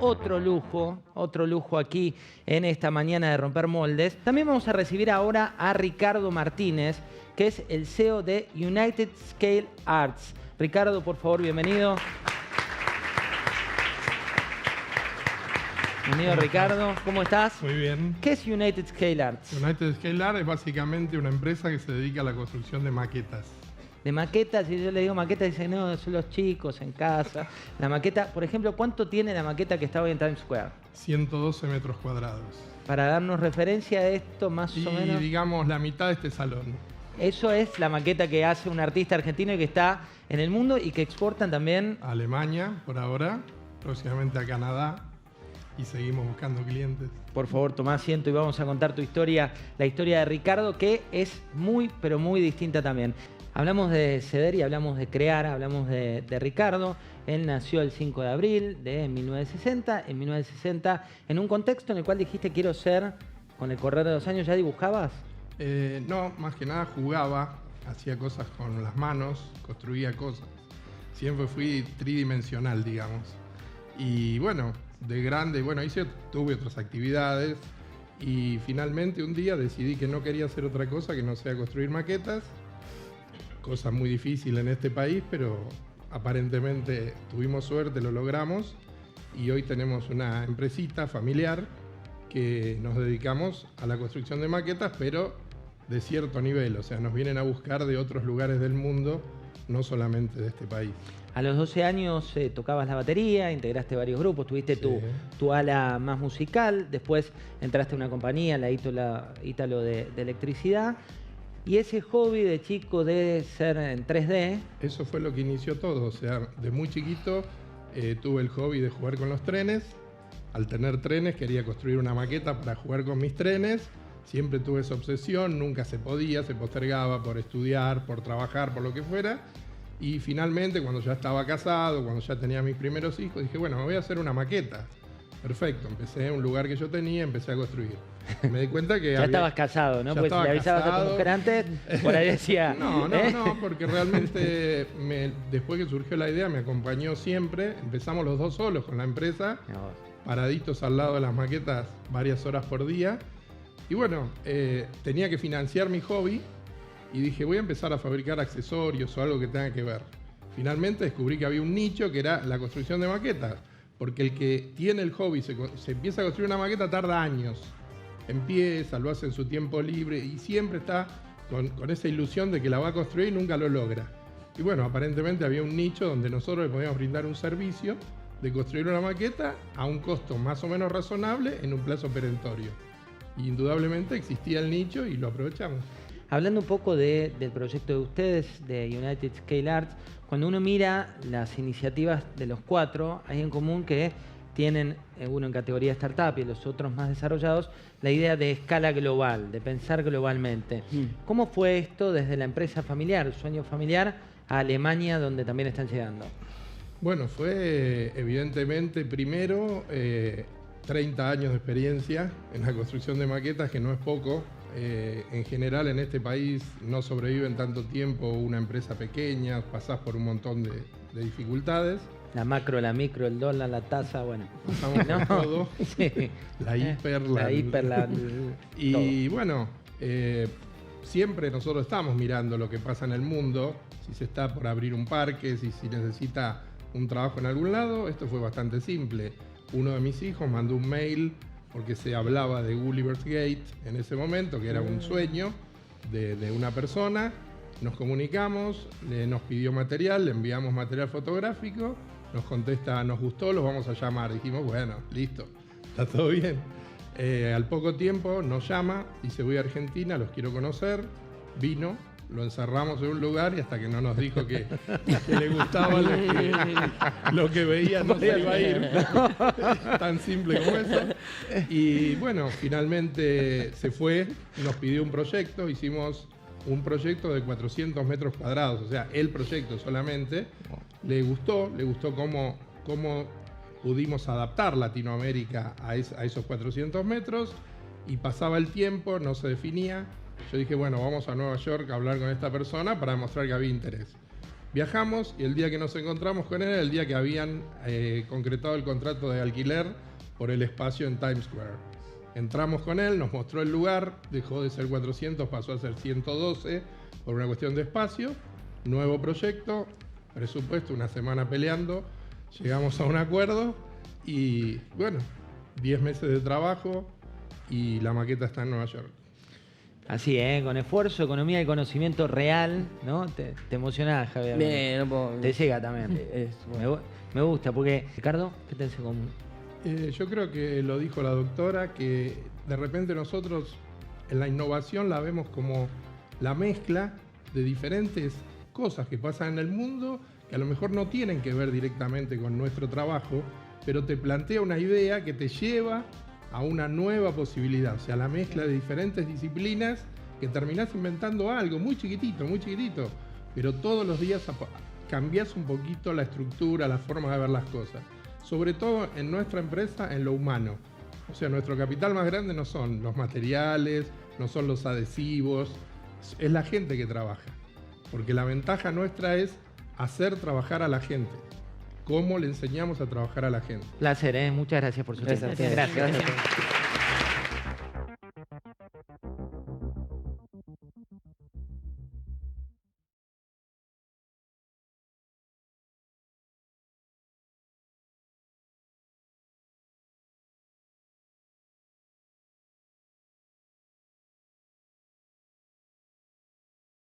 otro lujo aquí en esta mañana de Romper Moldes. También vamos a recibir ahora a Ricardo Martínez, que es el CEO de United Scale Arts. Ricardo, por favor, bienvenido. Bienvenido, Ricardo. ¿Cómo estás? Muy bien. ¿Qué es United Scale Arts? United Scale Arts es básicamente una empresa que se dedica a la construcción de maquetas. De maquetas, si yo le digo maquetas, dicen, no, son los chicos en casa. La maqueta, por ejemplo, ¿cuánto tiene la maqueta que está hoy en Times Square? 112 metros cuadrados. Para darnos referencia a esto, más o menos. Y digamos la mitad de este salón. Eso es la maqueta que hace un artista argentino y que está en el mundo y que exportan también. A Alemania, por ahora, próximamente a Canadá. Y seguimos buscando clientes. Por favor, toma asiento y vamos a contar tu historia, la historia de Ricardo, que es muy, pero muy distinta también. Hablamos de ceder y hablamos de crear, hablamos de Ricardo. Él nació el 5 de abril de 1960. En 1960, en un contexto en el cual dijiste, quiero ser, con el correr de los años, ¿ya dibujabas? No, más que nada jugaba, hacía cosas con las manos, construía cosas. Siempre fui tridimensional, digamos. Y bueno, de grande, bueno, tuve otras actividades y finalmente un día decidí que no quería hacer otra cosa que no sea construir maquetas. Cosa muy difícil en este país, pero aparentemente tuvimos suerte, lo logramos y hoy tenemos una empresita familiar que nos dedicamos a la construcción de maquetas, pero de cierto nivel, o sea, nos vienen a buscar de otros lugares del mundo, no solamente de este país. A los 12 años tocabas la batería, integraste varios grupos, tuviste tu ala más musical, después entraste a una compañía, la Ítalo de electricidad. Y ese hobby de chico de ser en 3D... Eso fue lo que inició todo, o sea, de muy chiquito tuve el hobby de jugar con los trenes. Al tener trenes quería construir una maqueta para jugar con mis trenes. Siempre tuve esa obsesión, nunca se podía, se postergaba por estudiar, por trabajar, por lo que fuera. Y finalmente, cuando ya estaba casado, cuando ya tenía mis primeros hijos, dije, bueno, me voy a hacer una maqueta. Perfecto, empecé en un lugar que yo tenía, empecé a construir. Me di cuenta que ya estabas casado, ¿no? Porque si le avisabas a tu mujer antes, por ahí decía... No, porque realmente después que surgió la idea me acompañó siempre. Empezamos los dos solos con la empresa, paraditos al lado de las maquetas varias horas por día. Y bueno, tenía que financiar mi hobby y dije, voy a empezar a fabricar accesorios o algo que tenga que ver. Finalmente descubrí que había un nicho que era la construcción de maquetas. Porque el que tiene el hobby, se empieza a construir una maqueta, tarda años. Empieza, lo hace en su tiempo libre y siempre está con esa ilusión de que la va a construir y nunca lo logra. Y bueno, aparentemente había un nicho donde nosotros le podíamos brindar un servicio de construir una maqueta a un costo más o menos razonable en un plazo perentorio. Y indudablemente existía el nicho y lo aprovechamos. Hablando un poco del proyecto de ustedes, de United Scale Arts, cuando uno mira las iniciativas de los cuatro, hay en común que tienen, uno en categoría startup y los otros más desarrollados, la idea de escala global, de pensar globalmente. ¿Cómo fue esto desde la empresa familiar, el sueño familiar, a Alemania, donde también están llegando? Bueno, fue evidentemente primero 30 años de experiencia en la construcción de maquetas, que no es poco. En general en este país no sobreviven tanto tiempo una empresa pequeña, pasás por un montón de dificultades. La macro, la micro, el dólar, la tasa, bueno. Pasamos por todo. Sí. La hiper, y todo. Bueno, siempre nosotros estamos mirando lo que pasa en el mundo, si se está por abrir un parque, si necesita un trabajo en algún lado. Esto fue bastante simple. Uno de mis hijos mandó un mail porque se hablaba de Gulliver's Gate en ese momento, que era un sueño de una persona. Nos comunicamos, nos pidió material, le enviamos material fotográfico, nos contesta, nos gustó, los vamos a llamar. Dijimos, bueno, listo, está todo bien. Al poco tiempo nos llama, dice, voy a Argentina, los quiero conocer. Vino, lo encerramos en un lugar y hasta que no nos dijo que le gustaba lo que veía, no se iba a ir. Tan simple como eso. Y bueno, finalmente se fue, nos pidió un proyecto, hicimos un proyecto de 400 metros cuadrados, o sea, el proyecto solamente. Le gustó cómo pudimos adaptar Latinoamérica a esos 400 metros y pasaba el tiempo, no se definía. Yo dije, bueno, vamos a Nueva York a hablar con esta persona para demostrar que había interés. Viajamos y el día que nos encontramos con él era el día que habían concretado el contrato de alquiler por el espacio en Times Square. Entramos con él, nos mostró el lugar, dejó de ser 400, pasó a ser 112 por una cuestión de espacio. Nuevo proyecto, presupuesto, una semana peleando, llegamos a un acuerdo y bueno, 10 meses de trabajo y la maqueta está en Nueva York. Así, con esfuerzo, economía y conocimiento real, ¿no? Te emocionás, Javier. Bien, no puedo... Te llega también. Bueno. Me gusta, porque, Ricardo, ¿qué tenés en común? Yo creo que lo dijo la doctora, que de repente nosotros en la innovación la vemos como la mezcla de diferentes cosas que pasan en el mundo que a lo mejor no tienen que ver directamente con nuestro trabajo, pero te plantea una idea que te lleva a una nueva posibilidad, o sea, la mezcla de diferentes disciplinas que terminás inventando algo muy chiquitito, pero todos los días cambiás un poquito la estructura, la forma de ver las cosas. Sobre todo en nuestra empresa, en lo humano. O sea, nuestro capital más grande no son los materiales, no son los adhesivos, es la gente que trabaja. Porque la ventaja nuestra es hacer trabajar a la gente. ¿Cómo le enseñamos a trabajar a la gente? Placer, muchas gracias por su tiempo. Gracias. Gracias.